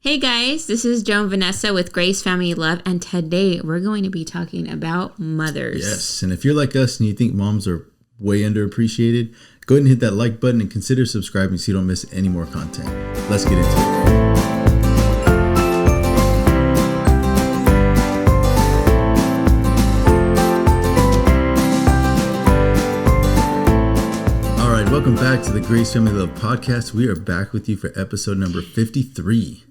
Hey guys, this is Joan Vanessa with Grace Family Love, and today we're going to be talking about mothers. Yes, and if you're like us and you think moms are way underappreciated, go ahead and hit that like button and consider subscribing so you don't miss any more content. Let's get into it. All right, welcome back to the Grace Family Love podcast. We are back with you for episode number 53.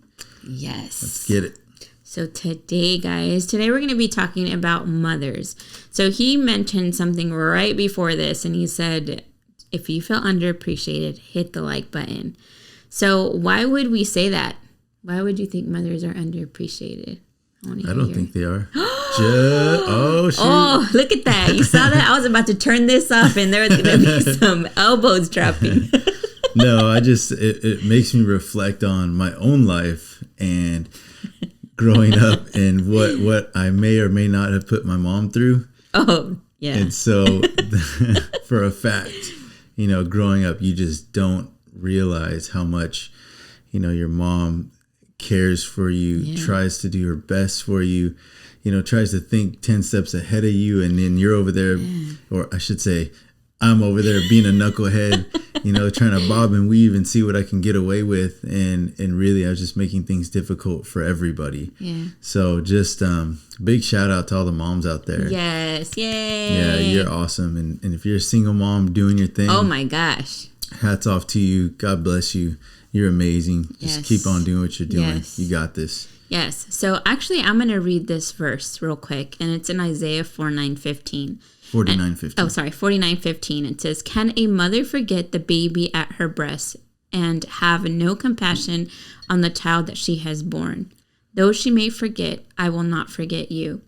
Yes. Let's get it. So today we're going to be talking about mothers. So he mentioned something right before this, and he said, if you feel underappreciated, hit the like button. So why would we say that? Why would you think mothers are underappreciated? I don't think they are. Oh, shoot. Oh, look at that. You saw that? I was about to turn this off, and there was going to be some elbows dropping. No, it makes me reflect on my own life and growing up and what I may or may not have put my mom through. Oh, yeah. And so for a fact, growing up, you just don't realize how much, your mom cares for you, tries to do her best for you, tries to think 10 steps ahead of you. And then you're over there, or I should say, I'm over there being a knucklehead, trying to bob and weave and see what I can get away with. And really, I was just making things difficult for everybody. Yeah. So just big shout out to all the moms out there. Yes. Yay. Yeah, you're awesome. And if you're a single mom doing your thing. Oh, my gosh. Hats off to you. God bless you. You're amazing. Just keep on doing what you're doing. Yes. You got this. Yes. So actually, I'm going to read this verse real quick. And it's in Isaiah 49:15. 49:15. 49:15. It says, "Can a mother forget the baby at her breast and have no compassion on the child that she has born? Though she may forget, I will not forget you."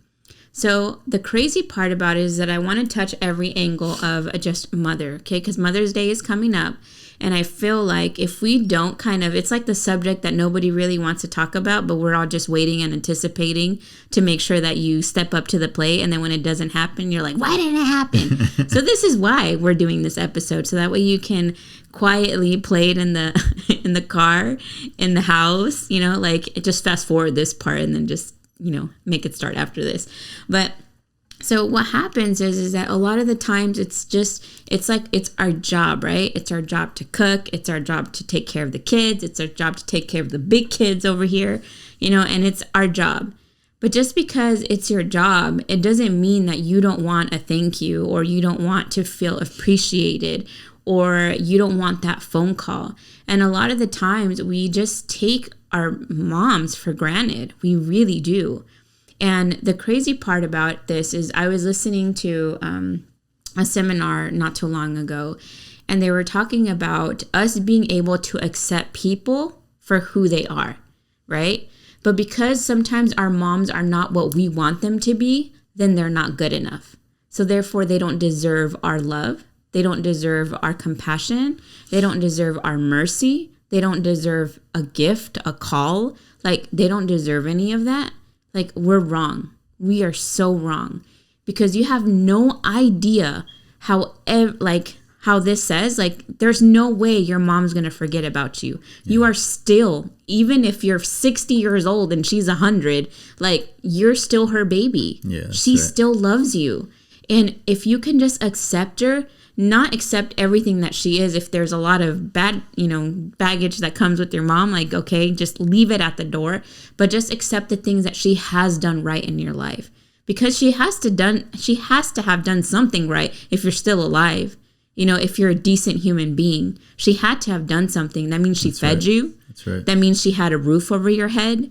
So the crazy part about it is that I want to touch every angle of just mother, okay? Because Mother's Day is coming up. And I feel like if we don't it's like the subject that nobody really wants to talk about, but we're all just waiting and anticipating to make sure that you step up to the plate. And then when it doesn't happen, you're like, why didn't it happen? So this is why we're doing this episode. So that way you can quietly play it in the car, in the house, just fast forward this part and then just, make it start after this. But so what happens is that a lot of the times it's like it's our job, right? It's our job to cook. It's our job to take care of the kids. It's our job to take care of the big kids over here, and it's our job. But just because it's your job, it doesn't mean that you don't want a thank you, or you don't want to feel appreciated, or you don't want that phone call. And a lot of the times we just take our moms for granted. We really do. And the crazy part about this is I was listening to a seminar not too long ago, and they were talking about us being able to accept people for who they are, right? But because sometimes our moms are not what we want them to be, then they're not good enough. So therefore, they don't deserve our love. They don't deserve our compassion. They don't deserve our mercy. They don't deserve a gift, a call. They don't deserve any of that. We're wrong. We are so wrong, because you have no idea how this says, there's no way your mom's going to forget about you. Yeah. You are still, even if you're 60 years old and she's 100, you're still her baby. Yeah, she still loves you. And if you can just accept her, not accept everything that she is. If there's a lot of bad, baggage that comes with your mom, okay, just leave it at the door, but just accept the things that she has done right in your life, because she has to have done something right. If you're still alive, if you're a decent human being, she had to have done something. That means she fed you. That's right. That means she had a roof over your head.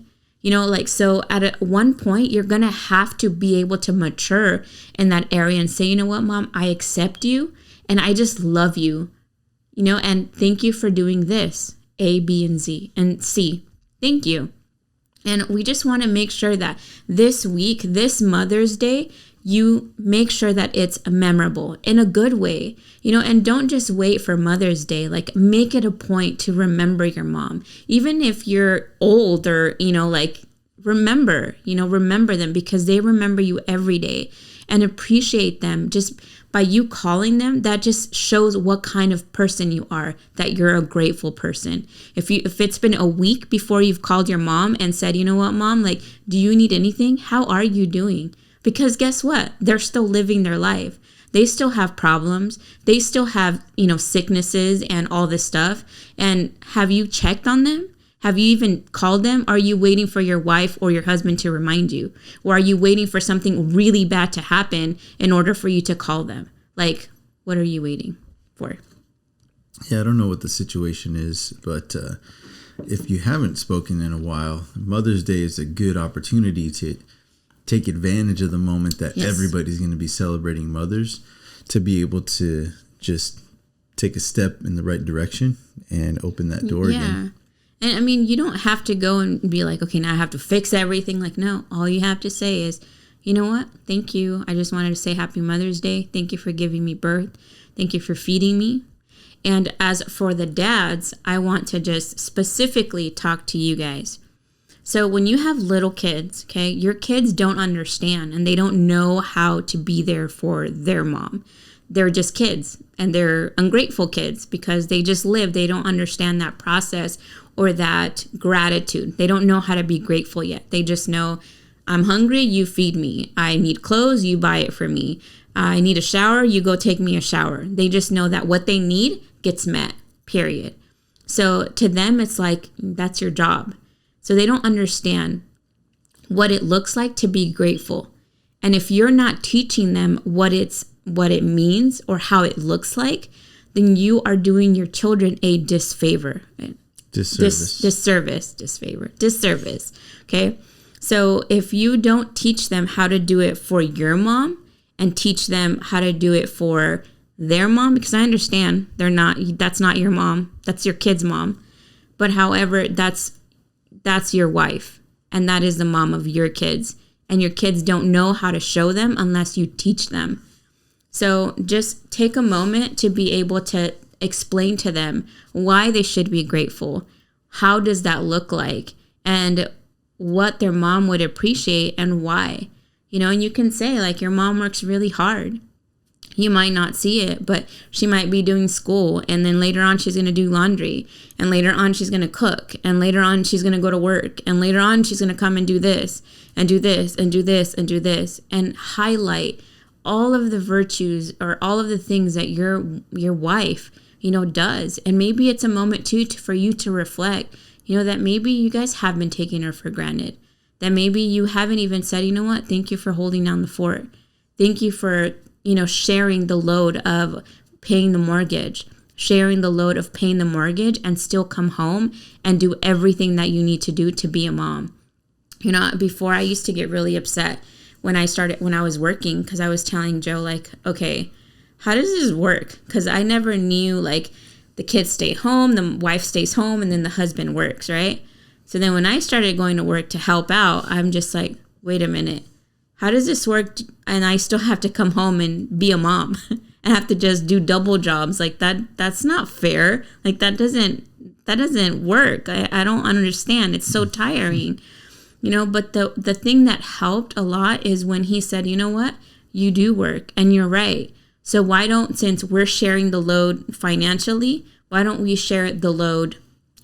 So at one point, you're going to have to be able to mature in that area and say, you know what, Mom, I accept you. And I just love you, and thank you for doing this, A, B, and Z, and C. Thank you. And we just want to make sure that this week, this Mother's Day, you make sure that it's memorable in a good way, and don't just wait for Mother's Day. Make it a point to remember your mom. Even if you're old or, remember them, because they remember you every day, and appreciate them. Just by you calling them, that just shows what kind of person you are, that you're a grateful person. If it's been a week before you've called your mom and said, you know what, Mom, like, do you need anything? How are you doing? Because guess what? They're still living their life. They still have problems. They still have, sicknesses and all this stuff. And have you checked on them? Have you even called them? Are you waiting for your wife or your husband to remind you? Or are you waiting for something really bad to happen in order for you to call them? Like, what are you waiting for? Yeah, I don't know what the situation is, but if you haven't spoken in a while, Mother's Day is a good opportunity to take advantage of the moment that everybody's going to be celebrating mothers, to be able to just take a step in the right direction and open that door again. And I mean, you don't have to go and be like, okay, now I have to fix everything. Like, no, all you have to say is, you know what? Thank you. I just wanted to say Happy Mother's Day. Thank you for giving me birth. Thank you for feeding me. And as for the dads, I want to just specifically talk to you guys. So when you have little kids, okay, your kids don't understand and they don't know how to be there for their mom. They're just kids and they're ungrateful kids because they just live. They don't understand that process or that gratitude. They don't know how to be grateful yet. They just know, I'm hungry, you feed me. I need clothes, you buy it for me. I need a shower, you go take me a shower. They just know that what they need gets met, period. So to them, it's like, that's your job. So they don't understand what it looks like to be grateful. And if you're not teaching them what it means or how it looks like, then you are doing your children a disfavor. Disservice. Okay. So if you don't teach them how to do it for your mom and teach them how to do it for their mom, because I understand that's not your mom, that's your kid's mom. But however, that's your wife and that is the mom of your kids, and your kids don't know how to show them unless you teach them. So just take a moment to be able to explain to them why they should be grateful. How does that look like? And what their mom would appreciate and why. And you can say, like, your mom works really hard. You might not see it, but she might be doing school, and then later on she's going to do laundry, and later on she's going to cook, and later on she's going to go to work, and later on she's going to come and do this, and do this, and do this, and do this, and highlight all of the virtues or all of the things that your wife, does. And maybe it's a moment too for you to reflect, that maybe you guys have been taking her for granted, that maybe you haven't even said, you know what, thank you for holding down the fort. Thank you for, sharing the load of paying the mortgage, and still come home and do everything that you need to do to be a mom. Before I used to get really upset when I was working, because I was telling Joe, like, okay, how does this work? Because I never knew, like, the kids stay home, the wife stays home, and then the husband works, right? So then when I started going to work to help out, I'm just like, wait a minute, how does this work? And I still have to come home and be a mom and have to just do double jobs. Like, that's not fair. Like, that doesn't work. I don't understand. It's so tiring. But the thing that helped a lot is when he said, you know what, you do work and you're right. So since we're sharing the load financially, why don't we share the load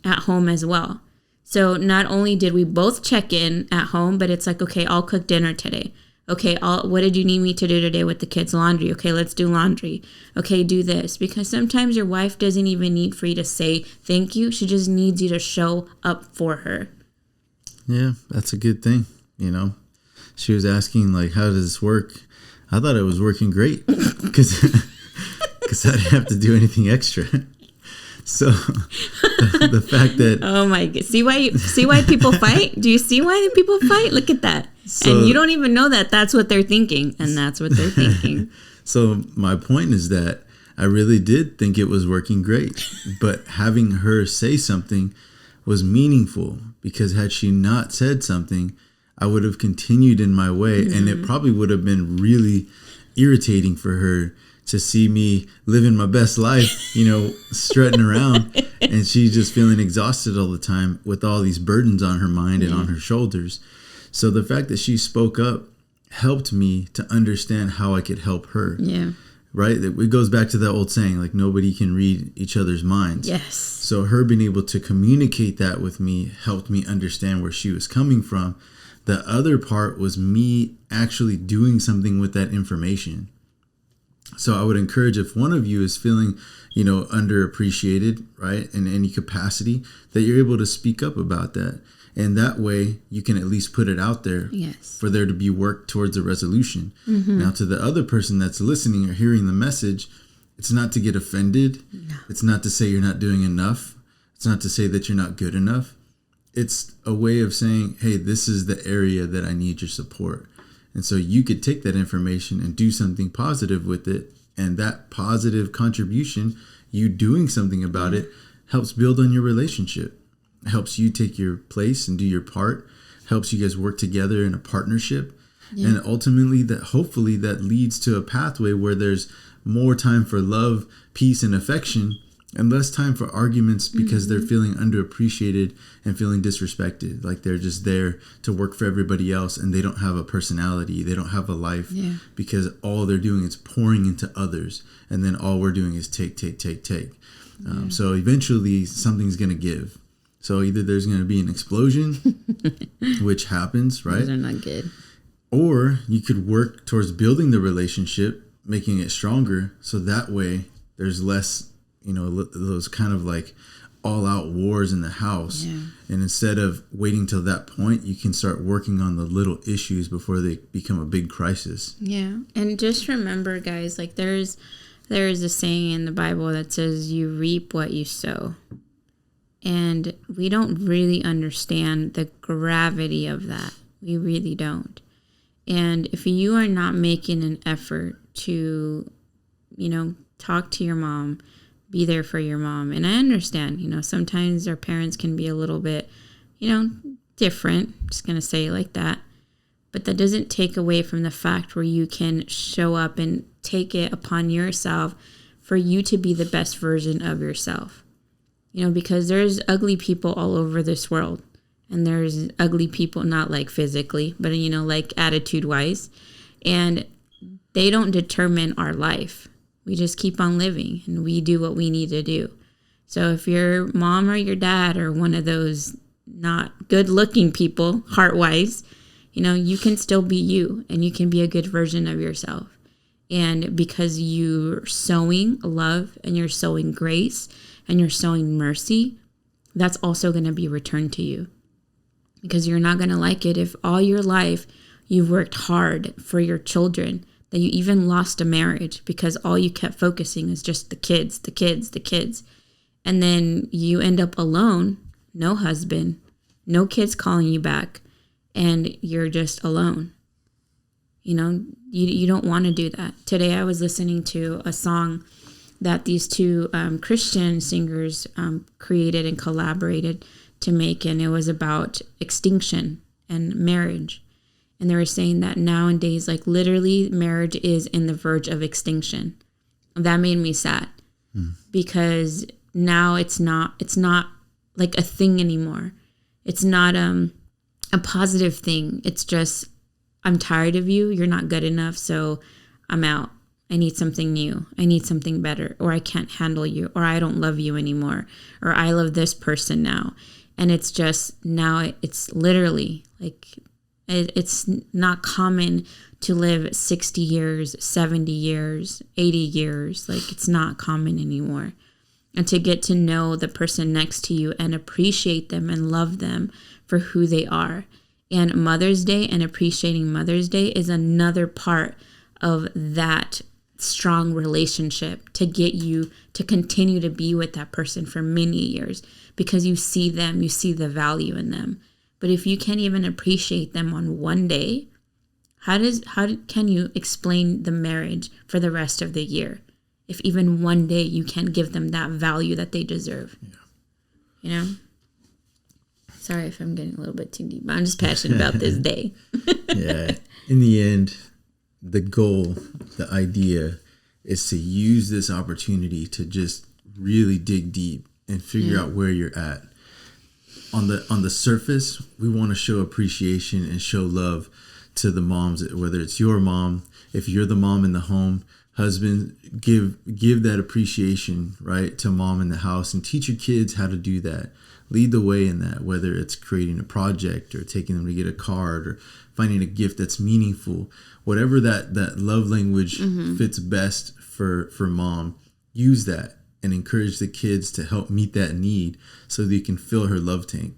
at home as well? So not only did we both check in at home, but it's like, okay, I'll cook dinner today. Okay, what did you need me to do today with the kids' laundry? Okay, let's do laundry. Okay, do this. Because sometimes your wife doesn't even need for you to say thank you. She just needs you to show up for her. Yeah, that's a good thing. She was asking, like, how does this work? I thought it was working great because I didn't have to do anything extra. So the fact that, oh my God, see why people fight? Do you see why the people fight? Look at that. So, and you don't even know that that's what they're thinking, and that's what they're thinking. So my point is that I really did think it was working great, but having her say something was meaningful, because had she not said something, I would have continued in my way, and it probably would have been really irritating for her to see me living my best life, strutting around, and she's just feeling exhausted all the time with all these burdens on her mind and on her shoulders. So the fact that she spoke up helped me to understand how I could help her. Yeah. right? It goes back to that old saying, like, nobody can read each other's minds. Yes. So her being able to communicate that with me helped me understand where she was coming from. The other part was me actually doing something with that information. So I would encourage, if one of you is feeling, underappreciated, right, in any capacity, that you're able to speak up about that. And that way you can at least put it out there. Yes. For there to be work towards a resolution. Mm-hmm. Now, to the other person that's listening or hearing the message, it's not to get offended. No. It's not to say you're not doing enough. It's not to say that you're not good enough. It's a way of saying, hey, this is the area that I need your support. And so you could take that information and do something positive with it. And that positive contribution, you doing something about it, helps build on your relationship. It helps you take your place and do your part. Helps you guys work together in a partnership. Yeah. And ultimately, hopefully that leads to a pathway where there's more time for love, peace, and affection, and less time for arguments because they're feeling underappreciated and feeling disrespected. Like they're just there to work for everybody else and they don't have a personality. They don't have a life because all they're doing is pouring into others. And then all we're doing is take. So eventually something's going to give. So either there's going to be an explosion, which happens, right? Those are not good. Or you could work towards building the relationship, making it stronger. So that way there's less, those kind of like all out wars in the house. Yeah. And instead of waiting till that point, you can start working on the little issues before they become a big crisis. Yeah. And just remember, guys, like there's a saying in the Bible that says you reap what you sow. And we don't really understand the gravity of that. We really don't. And if you are not making an effort to, talk to your mom, be there for your mom. And I understand, sometimes our parents can be a little bit, different. I'm just going to say it like that. But that doesn't take away from the fact where you can show up and take it upon yourself for you to be the best version of yourself. Because there's ugly people all over this world. And there's ugly people, not like physically, but, like attitude-wise. And they don't determine our life. We just keep on living and we do what we need to do. So if your mom or your dad are one of those not good-looking people, heart-wise, you can still be you and you can be a good version of yourself. And because you're sowing love and you're sowing grace and you're sowing mercy, that's also going to be returned to you. Because you're not going to like it if all your life you've worked hard for your children, that you even lost a marriage because all you kept focusing is just the kids. And then you end up alone, no husband, no kids calling you back, and you're just alone. You don't want to do that. Today I was listening to a song that these two Christian singers created and collaborated to make, and it was about extinction and marriage. And they were saying that nowadays, like literally marriage is in the verge of extinction. That made me sad because now it's not like a thing anymore. It's not a positive thing. It's just, I'm tired of you. You're not good enough. So I'm out. I need something new. I need something better, or I can't handle you, or I don't love you anymore, or I love this person now. And it's just now it's literally like it's not common to live 60 years, 70 years, 80 years. Like it's not common anymore. And to get to know the person next to you and appreciate them and love them for who they are. And Mother's Day and appreciating Mother's Day is another part of that strong relationship to get you to continue to be with that person for many years because you see them, you see the value in them. But if you can't even appreciate them on one day, how can you explain the marriage for the rest of the year? If even one day you can't give them that value that they deserve. Yeah. Sorry if I'm getting a little bit too deep. I'm just passionate about this day. Yeah. In the end, the goal, the idea is to use this opportunity to just really dig deep and figure out where you're at. On the surface, we want to show appreciation and show love to the moms, whether it's your mom, if you're the mom in the home, Husbands, give that appreciation, right, to mom in the house, and teach your kids how to do that. Lead the way in that, whether it's creating a project or taking them to get a card or finding a gift that's meaningful. Whatever that love language fits best for mom, use that and encourage the kids to help meet that need so that you can fill her love tank.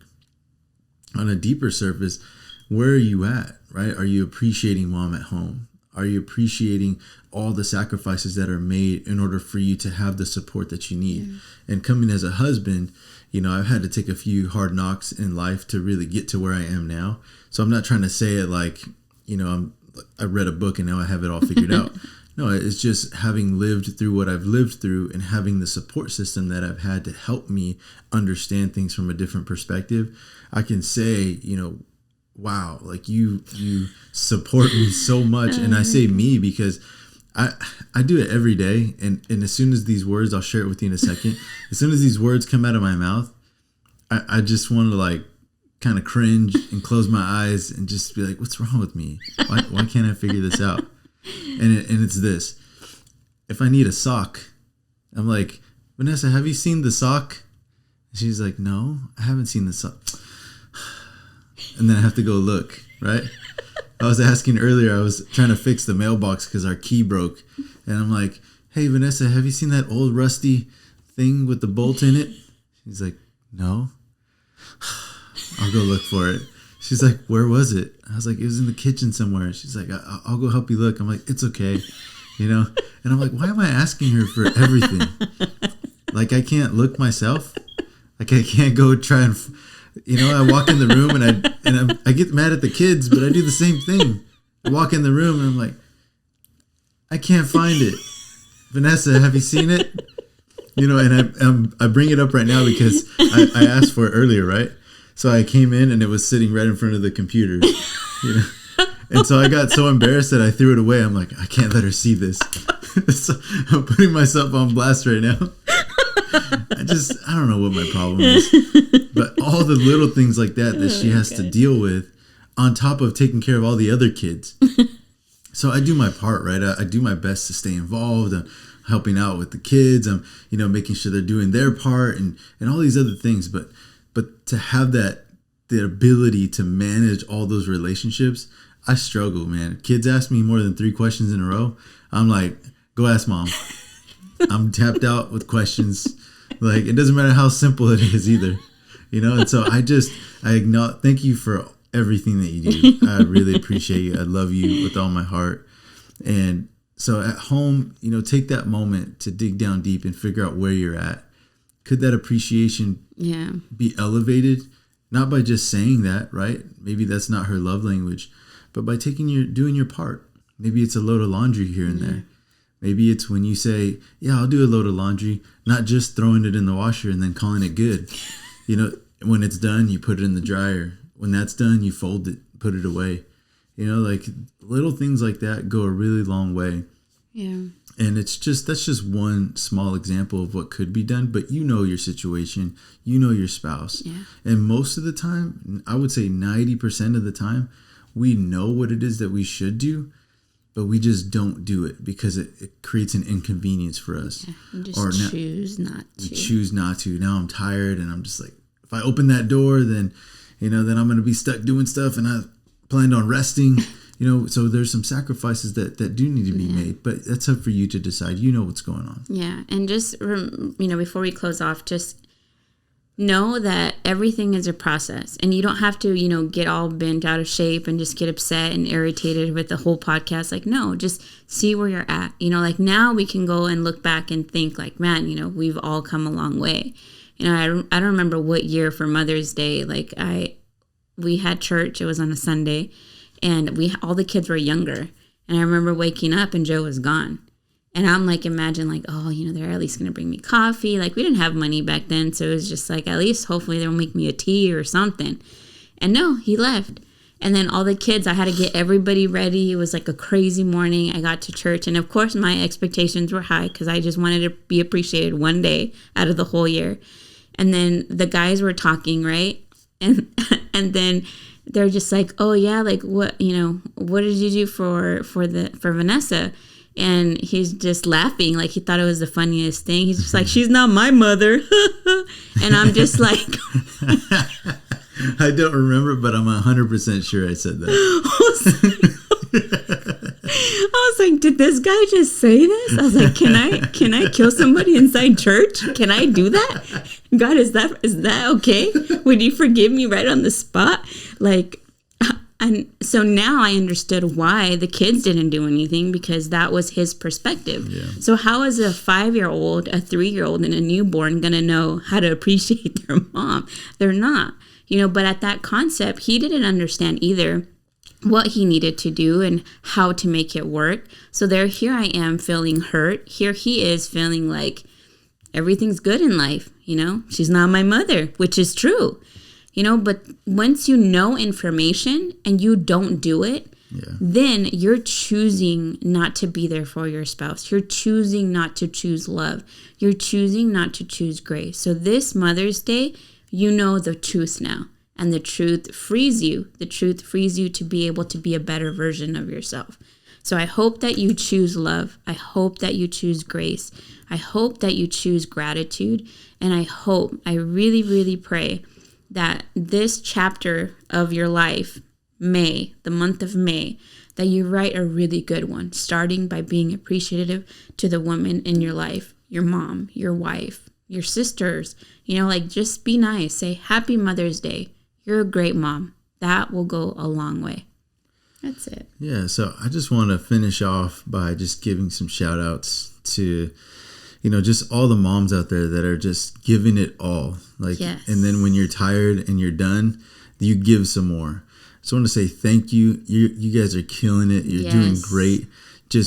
On a deeper surface, where are you at, right? Are you appreciating mom at home? Are you appreciating all the sacrifices that are made in order for you to have the support that you need? Yeah. And coming as a husband, I've had to take a few hard knocks in life to really get to where I am now. So I'm not trying to say it like, I read a book and now I have it all figured out. No, it's just having lived through what I've lived through and having the support system that I've had to help me understand things from a different perspective. I can say, wow, like you support me so much. And I say me because I do it every day. And as soon as these words, I'll share it with you in a second. As soon as these words come out of my mouth, I just want to like kind of cringe and close my eyes and just be like, what's wrong with me? Why can't I figure this out? And it's this. If I need a sock, I'm like, Vanessa, have you seen the sock? And she's like, no, I haven't seen the sock. And then I have to go look, right? I was asking earlier, I was trying to fix the mailbox because our key broke. And I'm like, hey, Vanessa, have you seen that old rusty thing with the bolt in it? She's like, no. I'll go look for it. She's like, where was it? I was like, it was in the kitchen somewhere. She's like, I'll go help you look. I'm like, it's okay. And I'm like, why am I asking her for everything? Like, I can't look myself. Like, I can't go try and, I walk in the room and I get mad at the kids, but I do the same thing. I walk in the room and I'm like, I can't find it. Vanessa, have you seen it? And I bring it up right now because I asked for it earlier, right? So I came in and it was sitting right in front of the computer, And so I got so embarrassed that I threw it away. I'm like, I can't let her see this. So I'm putting myself on blast right now. I don't know what my problem is. But all the little things like that she has to deal with on top of taking care of all the other kids. So I do my part, right? I do my best to stay involved. I'm helping out with the kids. I'm, making sure they're doing their part and all these other things. But to have the ability to manage all those relationships, I struggle, man. Kids ask me more than 3 questions in a row. I'm like, go ask mom. I'm tapped out with questions. Like, it doesn't matter how simple it is either, And so I acknowledge, thank you for everything that you do. I really appreciate you. I love you with all my heart. And so at home, take that moment to dig down deep and figure out where you're at. Could that appreciation be elevated? Not by just saying that, right? Maybe that's not her love language, but by doing your part. Maybe it's a load of laundry here and there. Maybe it's when you say, yeah, I'll do a load of laundry, not just throwing it in the washer and then calling it good. When it's done, you put it in the dryer. When that's done, you fold it, put it away. Like little things like that go a really long way. Yeah. And that's just one small example of what could be done, but your situation, your spouse. Yeah. And most of the time, I would say 90% of the time, we know what it is that we should do, but we just don't do it because it creates an inconvenience for us. Yeah, you just choose not to. We choose not to. Now I'm tired and I'm just like, if I open that door, then, then I'm going to be stuck doing stuff and I planned on resting. So there's some sacrifices that do need to be made, but that's up for you to decide. What's going on. Yeah. And just, before we close off, just know that everything is a process and you don't have to, get all bent out of shape and just get upset and irritated with the whole podcast. Like, no, just see where you're at, like now we can go and look back and think like, man, we've all come a long way. I don't remember what year for Mother's Day, like we had church, it was on a Sunday. And all the kids were younger. And I remember waking up and Joe was gone. And I'm like, imagine like, oh, they're at least going to bring me coffee. Like we didn't have money back then. So it was just like, at least hopefully they'll make me a tea or something. And no, he left. And then all the kids, I had to get everybody ready. It was like a crazy morning. I got to church. And of course my expectations were high because I just wanted to be appreciated one day out of the whole year. And then the guys were talking, right? And then they're just like, oh yeah, like what did you do for Vanessa? And he's just laughing like he thought it was the funniest thing. He's just like, she's not my mother. And I'm just like... I don't remember, but I'm 100% sure I said that. I was like, did this guy just say this? I was like, can I kill somebody inside church? Can I do that? God, is that okay? Would you forgive me right on the spot? Like, and so now I understood why the kids didn't do anything, because that was his perspective. Yeah. So how is a 5-year-old, a 3-year-old, and a newborn going to know how to appreciate their mom? They're not, but at that concept, he didn't understand either what he needed to do and how to make it work. So here I am feeling hurt. Here he is feeling like everything's good in life. She's not my mother, which is true. But once you know information and you don't do it, then you're choosing not to be there for your spouse. You're choosing not to choose love. You're choosing not to choose grace. So this Mother's Day, you know the truth now. And the truth frees you. The truth frees you to be able to be a better version of yourself. So I hope that you choose love. I hope that you choose grace. I hope that you choose gratitude. And I really, really pray that this chapter of your life, May, the month of May, that you write a really good one, starting by being appreciative to the woman in your life, your mom, your wife, your sisters, just be nice. Say, Happy Mother's Day. You're a great mom. That will go a long way. That's it. Yeah, so I just want to finish off by just giving some shout outs to just all the moms out there that are just giving it all. Yes. And then when you're tired and you're done, you give some more. I just want to say thank you. You guys are killing it. You're doing great.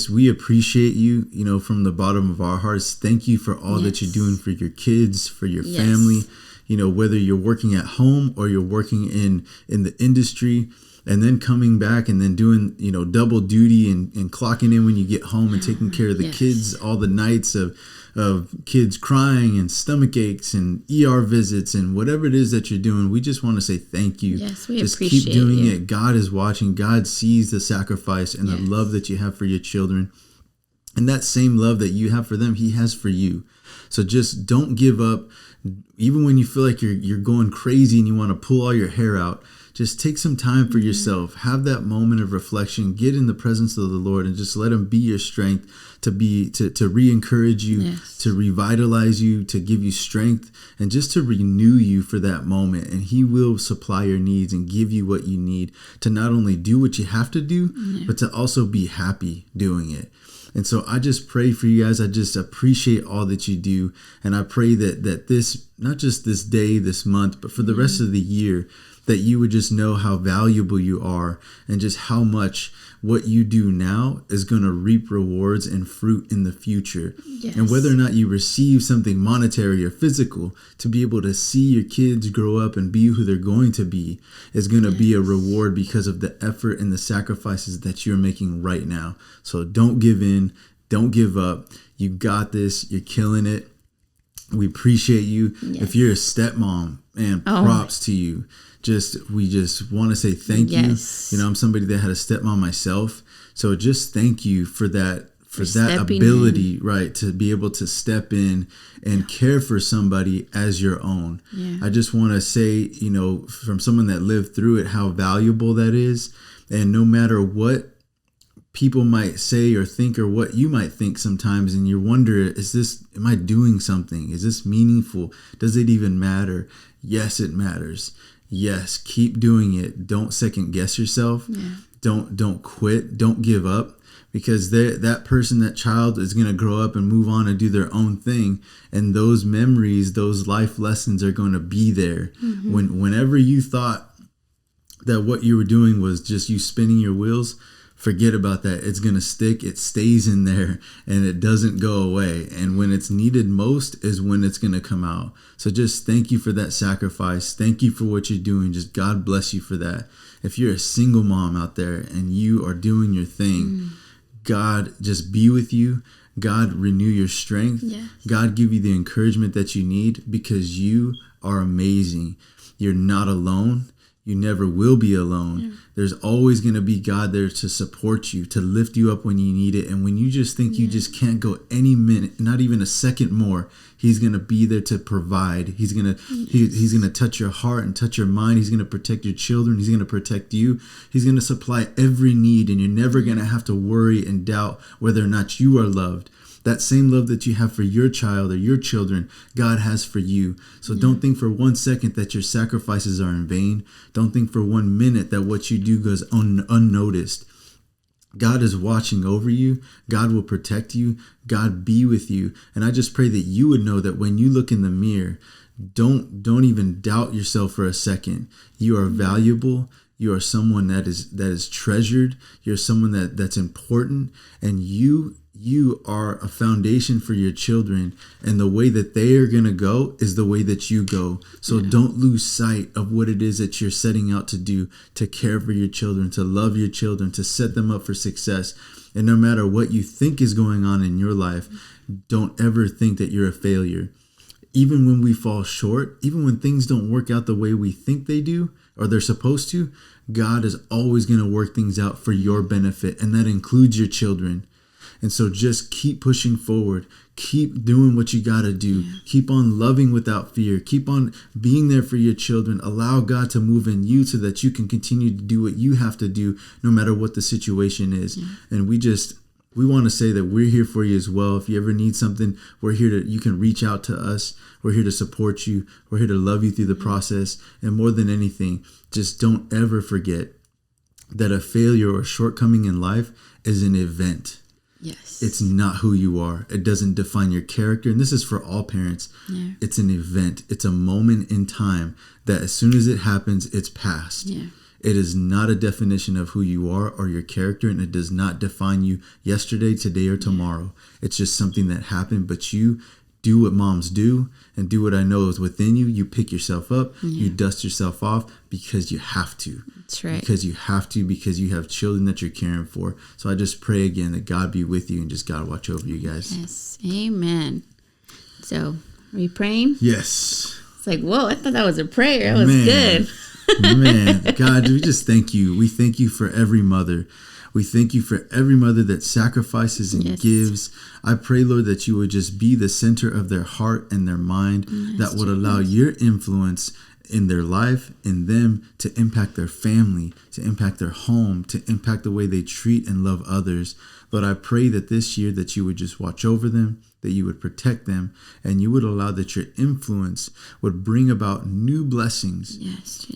We appreciate you, from the bottom of our hearts. Thank you for all that you're doing for your kids, for your family, whether you're working at home or you're working in the industry. And then coming back and then doing, double duty and clocking in when you get home and taking care of the kids, all the nights of kids crying and stomach aches and ER visits and whatever it is that you're doing. We just want to say thank you. Yes, we just appreciate keep doing it. God is watching. God sees the sacrifice and the love that you have for your children. And that same love that you have for them, he has for you. So just don't give up. Even when you feel like you're going crazy and you want to pull all your hair out, just take some time for yourself. Have that moment of reflection. Get in the presence of the Lord and just let him be your strength to re-encourage you, to revitalize you, to give you strength, and just to renew you for that moment. And he will supply your needs and give you what you need to not only do what you have to do, but to also be happy doing it. And so I just pray for you guys. I just appreciate all that you do. And I pray that this, not just this day, this month, but for the rest of the year, that you would just know how valuable you are and just how much what you do now is going to reap rewards and fruit in the future. Yes. And whether or not you receive something monetary or physical, to be able to see your kids grow up and be who they're going to be is going to be a reward because of the effort and the sacrifices that you're making right now. So don't give in. Don't give up. You got this. You're killing it. We appreciate you. Yes. If you're a stepmom, man, props to you. We just want to say thank you. I'm somebody that had a stepmom myself. So just thank you for that, that ability, right, to be able to step in and care for somebody as your own. Yeah. I just want to say, from someone that lived through it, how valuable that is. And no matter what people might say or think, or what you might think sometimes, and you wonder, am I doing something? Is this meaningful? Does it even matter? Yes, it matters. Yes, keep doing it. Don't second guess yourself. Yeah. Don't quit. Don't give up, because that person, that child is going to grow up and move on and do their own thing. And those memories, those life lessons are going to be there. Mm-hmm. Whenever you thought that what you were doing was just you spinning your wheels, forget about that. It's going to stick. It stays in there and it doesn't go away. And when it's needed most is when it's going to come out. So just thank you for that sacrifice. Thank you for what you're doing. Just God bless you for that. If you're a single mom out there and you are doing your thing, God just be with you. God renew your strength. Yes. God give you the encouragement that you need, because you are amazing. You're not alone. You never will be alone. Yeah. There's always going to be God there to support you, to lift you up when you need it. And when you just think you just can't go any minute, not even a second more, he's going to be there to provide. He's going to he's going to touch your heart and touch your mind. He's going to protect your children. He's going to protect you. He's going to supply every need, and you're never going to have to worry and doubt whether or not you are loved. That same love that you have for your child or your children, God has for you. So don't think for 1 second that your sacrifices are in vain. Don't think for 1 minute that what you do goes unnoticed. God is watching over you. God will protect you. God be with you. And I just pray that you would know that when you look in the mirror, don't even doubt yourself for a second. You are valuable. You are someone that is treasured. You're someone that's important, and you are a foundation for your children, and the way that they are going to go is the way that you go. So don't lose sight of what it is that you're setting out to do, to care for your children, to love your children, to set them up for success. And no matter what you think is going on in your life, don't ever think that you're a failure. Even when we fall short, even when things don't work out the way we think they do or they're supposed to, God is always going to work things out for your benefit, and that includes your children. And so just keep pushing forward. Keep doing what you got to do. Yeah. Keep on loving without fear. Keep on being there for your children. Allow God to move in you so that you can continue to do what you have to do no matter what the situation is. Yeah. And we want to say that we're here for you as well. If you ever need something, you can reach out to us. We're here to support you. We're here to love you through the process. And more than anything, just don't ever forget that a failure or a shortcoming in life is an event. Yes. It's not who you are. It doesn't define your character. And this is for all parents. Yeah. It's an event. It's a moment in time that as soon as it happens, it's past. Yeah. It is not a definition of who you are or your character, and it does not define you yesterday, today, or tomorrow. It's just something that happened, but you do what moms do and do what I know is within you. You pick yourself up, you dust yourself off because you have to. That's right. Because you have to, because you have children that you're caring for. So I just pray again that God be with you and just God watch over you guys. Yes. Amen. So, are you praying? Yes. It's like, whoa, I thought that was a prayer. That was good. Man, God, we just thank you. We thank you for every mother. We thank you for every mother that sacrifices and gives. I pray, Lord, that you would just be the center of their heart and their mind, that would allow your influence in their life, in them, to impact their family, to impact their home, to impact the way they treat and love others. Lord, I pray that this year that you would just watch over them, that you would protect them, and you would allow that your influence would bring about new blessings,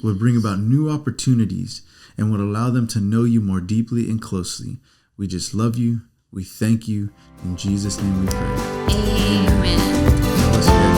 would bring about new opportunities, and would allow them to know you more deeply and closely. We just love you. We thank you. In Jesus' name we pray. Amen.